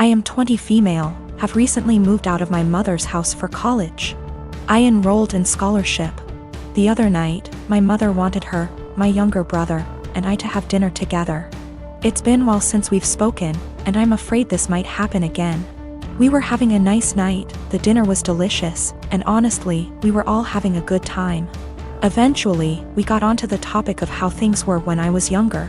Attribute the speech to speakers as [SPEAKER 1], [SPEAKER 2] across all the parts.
[SPEAKER 1] I am 20 female, have recently moved out of my mother's house for college. I enrolled in scholarship. The other night, my mother wanted her, my younger brother, and I to have dinner together. It's been a while since we've spoken, and I'm afraid this might happen again. We were having a nice night, the dinner was delicious, and honestly, we were all having a good time. Eventually, we got onto the topic of how things were when I was younger.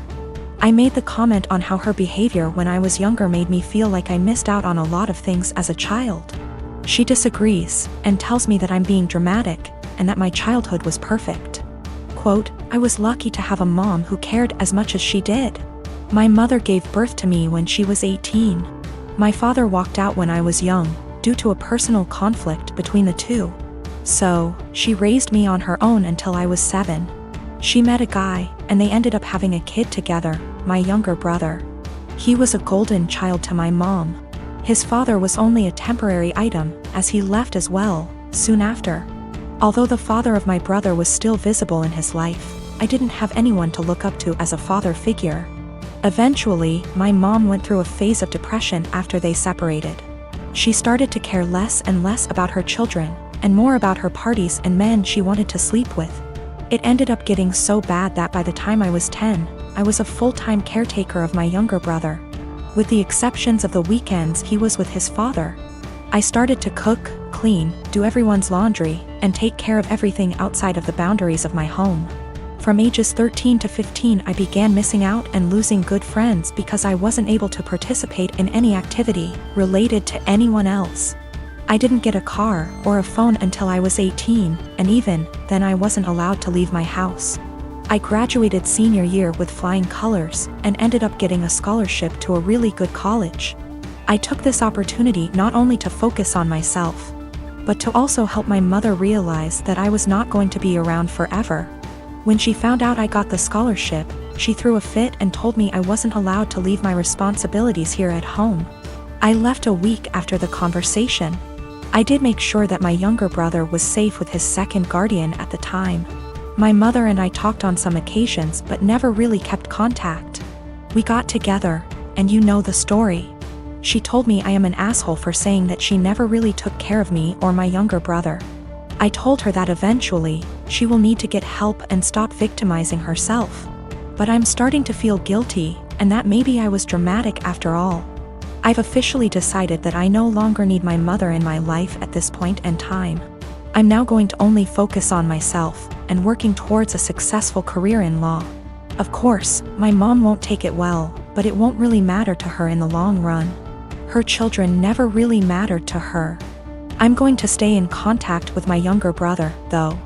[SPEAKER 1] I made the comment on how her behavior when I was younger made me feel like I missed out on a lot of things as a child. She disagrees, and tells me that I'm being dramatic, and that my childhood was perfect. Quote, I was lucky to have a mom who cared as much as she did. My mother gave birth to me when she was 18. My father walked out when I was young, due to a personal conflict between the two. So, she raised me on her own until I was 7. She met a guy, and they ended up having a kid together, my younger brother. He was a golden child to my mom. His father was only a temporary item, as he left as well, soon after. Although the father of my brother was still visible in his life, I didn't have anyone to look up to as a father figure. Eventually, my mom went through a phase of depression after they separated. She started to care less and less about her children, and more about her parties and men she wanted to sleep with. It ended up getting so bad that by the time I was 10, I was a full-time caretaker of my younger brother. With the exceptions of the weekends he was with his father. I started to cook, clean, do everyone's laundry, and take care of everything outside of the boundaries of my home. From ages 13 to 15 I began missing out and losing good friends because I wasn't able to participate in any activity related to anyone else. I didn't get a car or a phone until I was 18, and even then I wasn't allowed to leave my house. I graduated senior year with flying colors and ended up getting a scholarship to a really good college. I took this opportunity not only to focus on myself, but to also help my mother realize that I was not going to be around forever. When she found out I got the scholarship, she threw a fit and told me I wasn't allowed to leave my responsibilities here at home. I left a week after the conversation. I did make sure that my younger brother was safe with his second guardian at the time. My mother and I talked on some occasions but never really kept contact. We got together, and you know the story. She told me I am an asshole for saying that she never really took care of me or my younger brother. I told her that eventually, she will need to get help and stop victimizing herself. But I'm starting to feel guilty, and that maybe I was dramatic after all. I've officially decided that I no longer need my mother in my life at this point in time. I'm now going to only focus on myself, and working towards a successful career in law. Of course, my mom won't take it well, but it won't really matter to her in the long run. Her children never really mattered to her. I'm going to stay in contact with my younger brother, though.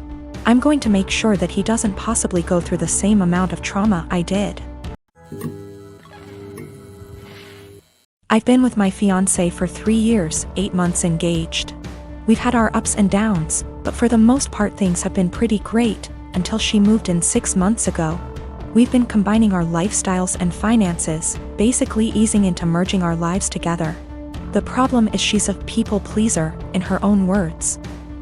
[SPEAKER 1] I'm going to make sure that he doesn't possibly go through the same amount of trauma I did. I've been with my fiancé for 3 years, 8 months engaged. We've had our ups and downs, but for the most part things have been pretty great, until she moved in 6 months ago. We've been combining our lifestyles and finances, basically easing into merging our lives together. The problem is she's a people pleaser, in her own words.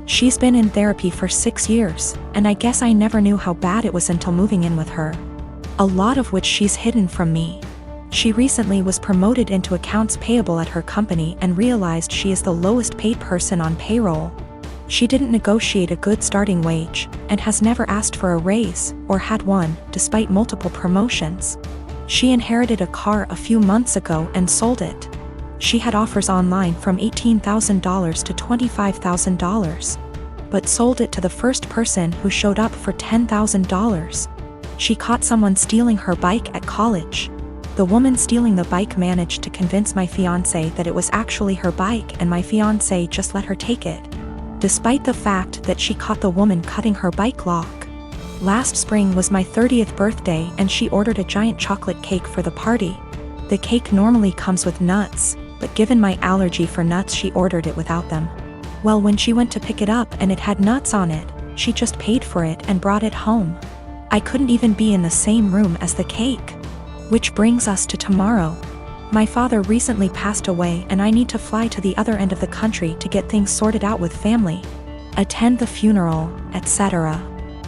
[SPEAKER 1] She's been in therapy for 6 years, and I guess I never knew how bad it was until moving in with her. A lot of which she's hidden from me. She recently was promoted into accounts payable at her company and realized she is the lowest paid person on payroll. She didn't negotiate a good starting wage, and has never asked for a raise, or had one, despite multiple promotions. She inherited a car a few months ago and sold it. She had offers online from $18,000 to $25,000. But sold it to the first person who showed up for $10,000. She caught someone stealing her bike at college. The woman stealing the bike managed to convince my fiancé that it was actually her bike, and my fiancé just let her take it, despite the fact that she caught the woman cutting her bike lock. Last spring was my 30th birthday and she ordered a giant chocolate cake for the party. The cake normally comes with nuts, but given my allergy for nuts she ordered it without them. Well, when she went to pick it up and it had nuts on it, she just paid for it and brought it home. I couldn't even be in the same room as the cake. Which brings us to tomorrow. My father recently passed away and I need to fly to the other end of the country to get things sorted out with family, attend the funeral, etc.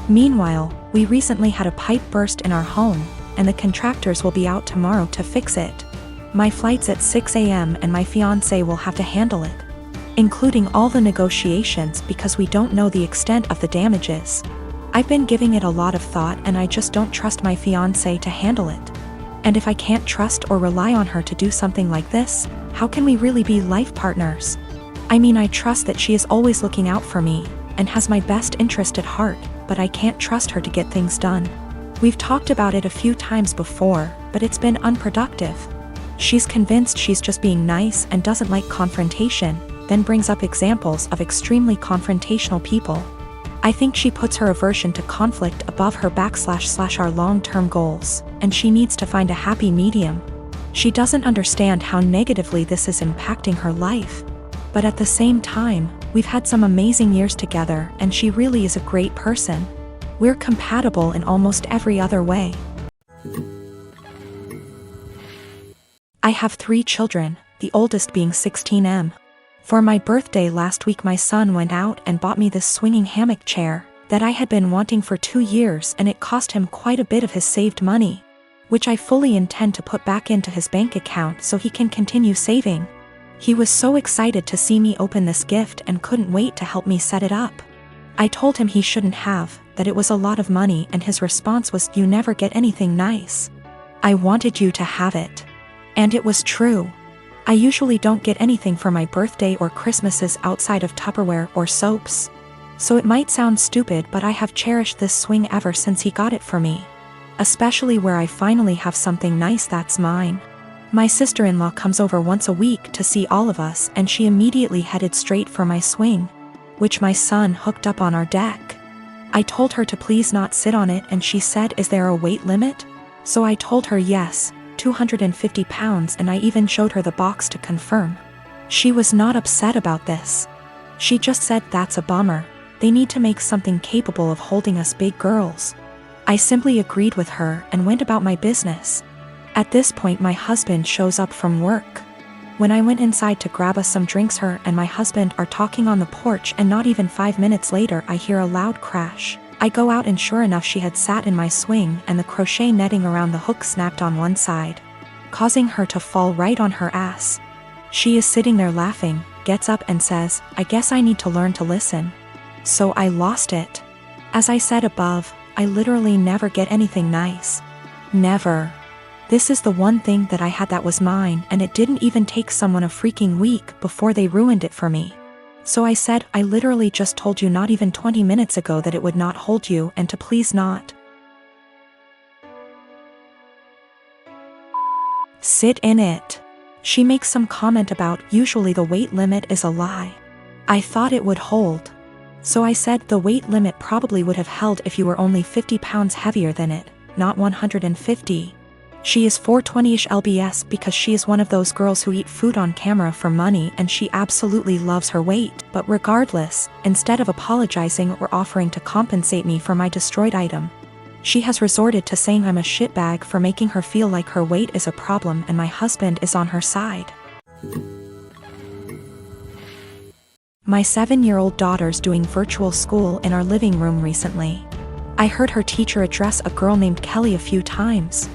[SPEAKER 1] Meanwhile, we recently had a pipe burst in our home, and the contractors will be out tomorrow to fix it. My flight's at 6 a.m. and my fiancé will have to handle it, including all the negotiations because we don't know the extent of the damages. I've been giving it a lot of thought and I just don't trust my fiancé to handle it. And if I can't trust or rely on her to do something like this, how can we really be life partners? I mean, I trust that she is always looking out for me and has my best interest at heart, but I can't trust her to get things done. We've talked about it a few times before, but it's been unproductive. She's convinced she's just being nice and doesn't like confrontation, then brings up examples of extremely confrontational people. I think she puts her aversion to conflict above her / our long-term goals, and she needs to find a happy medium. She doesn't understand how negatively this is impacting her life. But at the same time, we've had some amazing years together and she really is a great person. We're compatible in almost every other way. I have 3 children, the oldest being 16M. For my birthday last week my son went out and bought me this swinging hammock chair that I had been wanting for 2 years, and it cost him quite a bit of his saved money, which I fully intend to put back into his bank account so he can continue saving. He was so excited to see me open this gift and couldn't wait to help me set it up. I told him he shouldn't have, that it was a lot of money, and his response was, "You never get anything nice. I wanted you to have it." And it was true. I usually don't get anything for my birthday or Christmases outside of Tupperware or soaps. So it might sound stupid, but I have cherished this swing ever since he got it for me. Especially where I finally have something nice that's mine. My sister-in-law comes over once a week to see all of us, and she immediately headed straight for my swing, which my son hooked up on our deck. I told her to please not sit on it, and she said, "Is there a weight limit?" So I told her yes, 250 pounds, and I even showed her the box to confirm. She was not upset about this. She just said, "That's a bummer. They need to make something capable of holding us big girls." I simply agreed with her and went about my business. At this point my husband shows up from work. When I went inside to grab us some drinks, her and my husband are talking on the porch, and not even 5 minutes later I hear a loud crash. I go out and sure enough she had sat in my swing and the crochet netting around the hook snapped on one side, causing her to fall right on her ass. She is sitting there laughing, gets up and says, "I guess I need to learn to listen." So I lost it. As I said above, I literally never get anything nice. Never. This is the one thing that I had that was mine, and it didn't even take someone a freaking week before they ruined it for me. So I said, "I literally just told you not even 20 minutes ago that it would not hold you, and to please not sit in it." She makes some comment about, "Usually the weight limit is a lie. I thought it would hold." So I said, "The weight limit probably would have held if you were only 50 pounds heavier than it, not 150. She is 420-ish lbs because she is one of those girls who eat food on camera for money, and she absolutely loves her weight. But regardless, instead of apologizing or offering to compensate me for my destroyed item, she has resorted to saying I'm a shitbag for making her feel like her weight is a problem and my husband is on her side. My 7-year-old daughter's doing virtual school in our living room recently. I heard her teacher address a girl named Kelly a few times,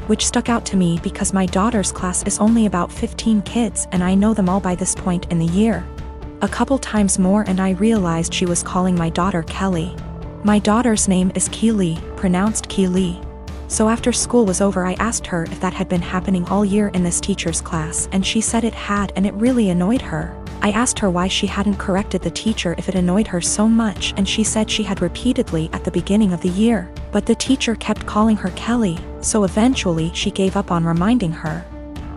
[SPEAKER 1] which stuck out to me because my daughter's class is only about 15 kids and I know them all by this point in the year. A couple times more and I realized she was calling my daughter Kelly. My daughter's name is Keely, pronounced Keely. So after school was over I asked her if that had been happening all year in this teacher's class, and she said it had, and it really annoyed her. I asked her why she hadn't corrected the teacher if it annoyed her so much, and she said she had repeatedly at the beginning of the year, but the teacher kept calling her Kelly, so eventually she gave up on reminding her.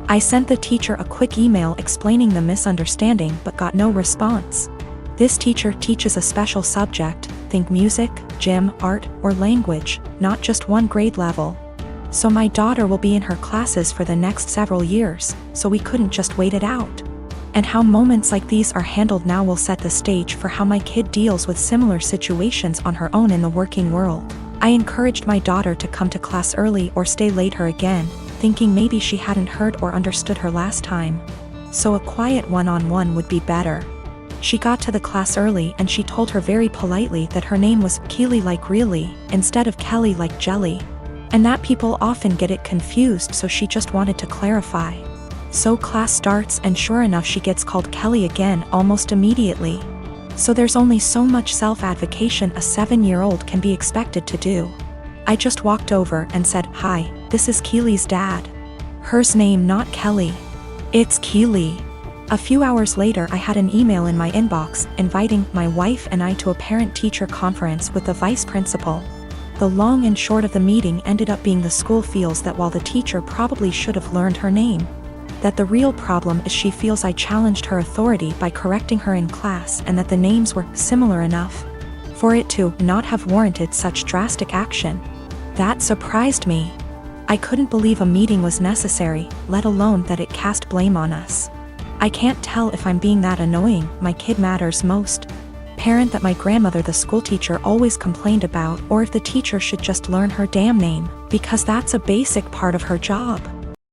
[SPEAKER 1] I sent the teacher a quick email explaining the misunderstanding but got no response. This teacher teaches a special subject, think music, gym, art, or language, not just one grade level. So my daughter will be in her classes for the next several years, so we couldn't just wait it out. And how moments like these are handled now will set the stage for how my kid deals with similar situations on her own in the working world. I encouraged my daughter to come to class early or stay later again, thinking maybe she hadn't heard or understood her last time. So a quiet one-on-one would be better. She got to the class early and she told her very politely that her name was Keely like really, instead of Kelly like jelly. And that people often get it confused, so she just wanted to clarify. So class starts and sure enough she gets called Kelly again almost immediately. So there's only so much self-advocation a 7-year-old can be expected to do. I just walked over and said, "Hi, this is Keely's dad." Her's name not Kelly. It's Keely. A few hours later I had an email in my inbox inviting my wife and I to a parent-teacher conference with the vice principal. The long and short of the meeting ended up being the school feels that while the teacher probably should have learned her name, that the real problem is she feels I challenged her authority by correcting her in class and that the names were similar enough for it to not have warranted such drastic action. That surprised me. I couldn't believe a meeting was necessary, let alone that it cast blame on us. I can't tell if I'm being that annoying, my kid matters most parent that my grandmother the schoolteacher always complained about, or if the teacher should just learn her damn name, because that's a basic part of her job.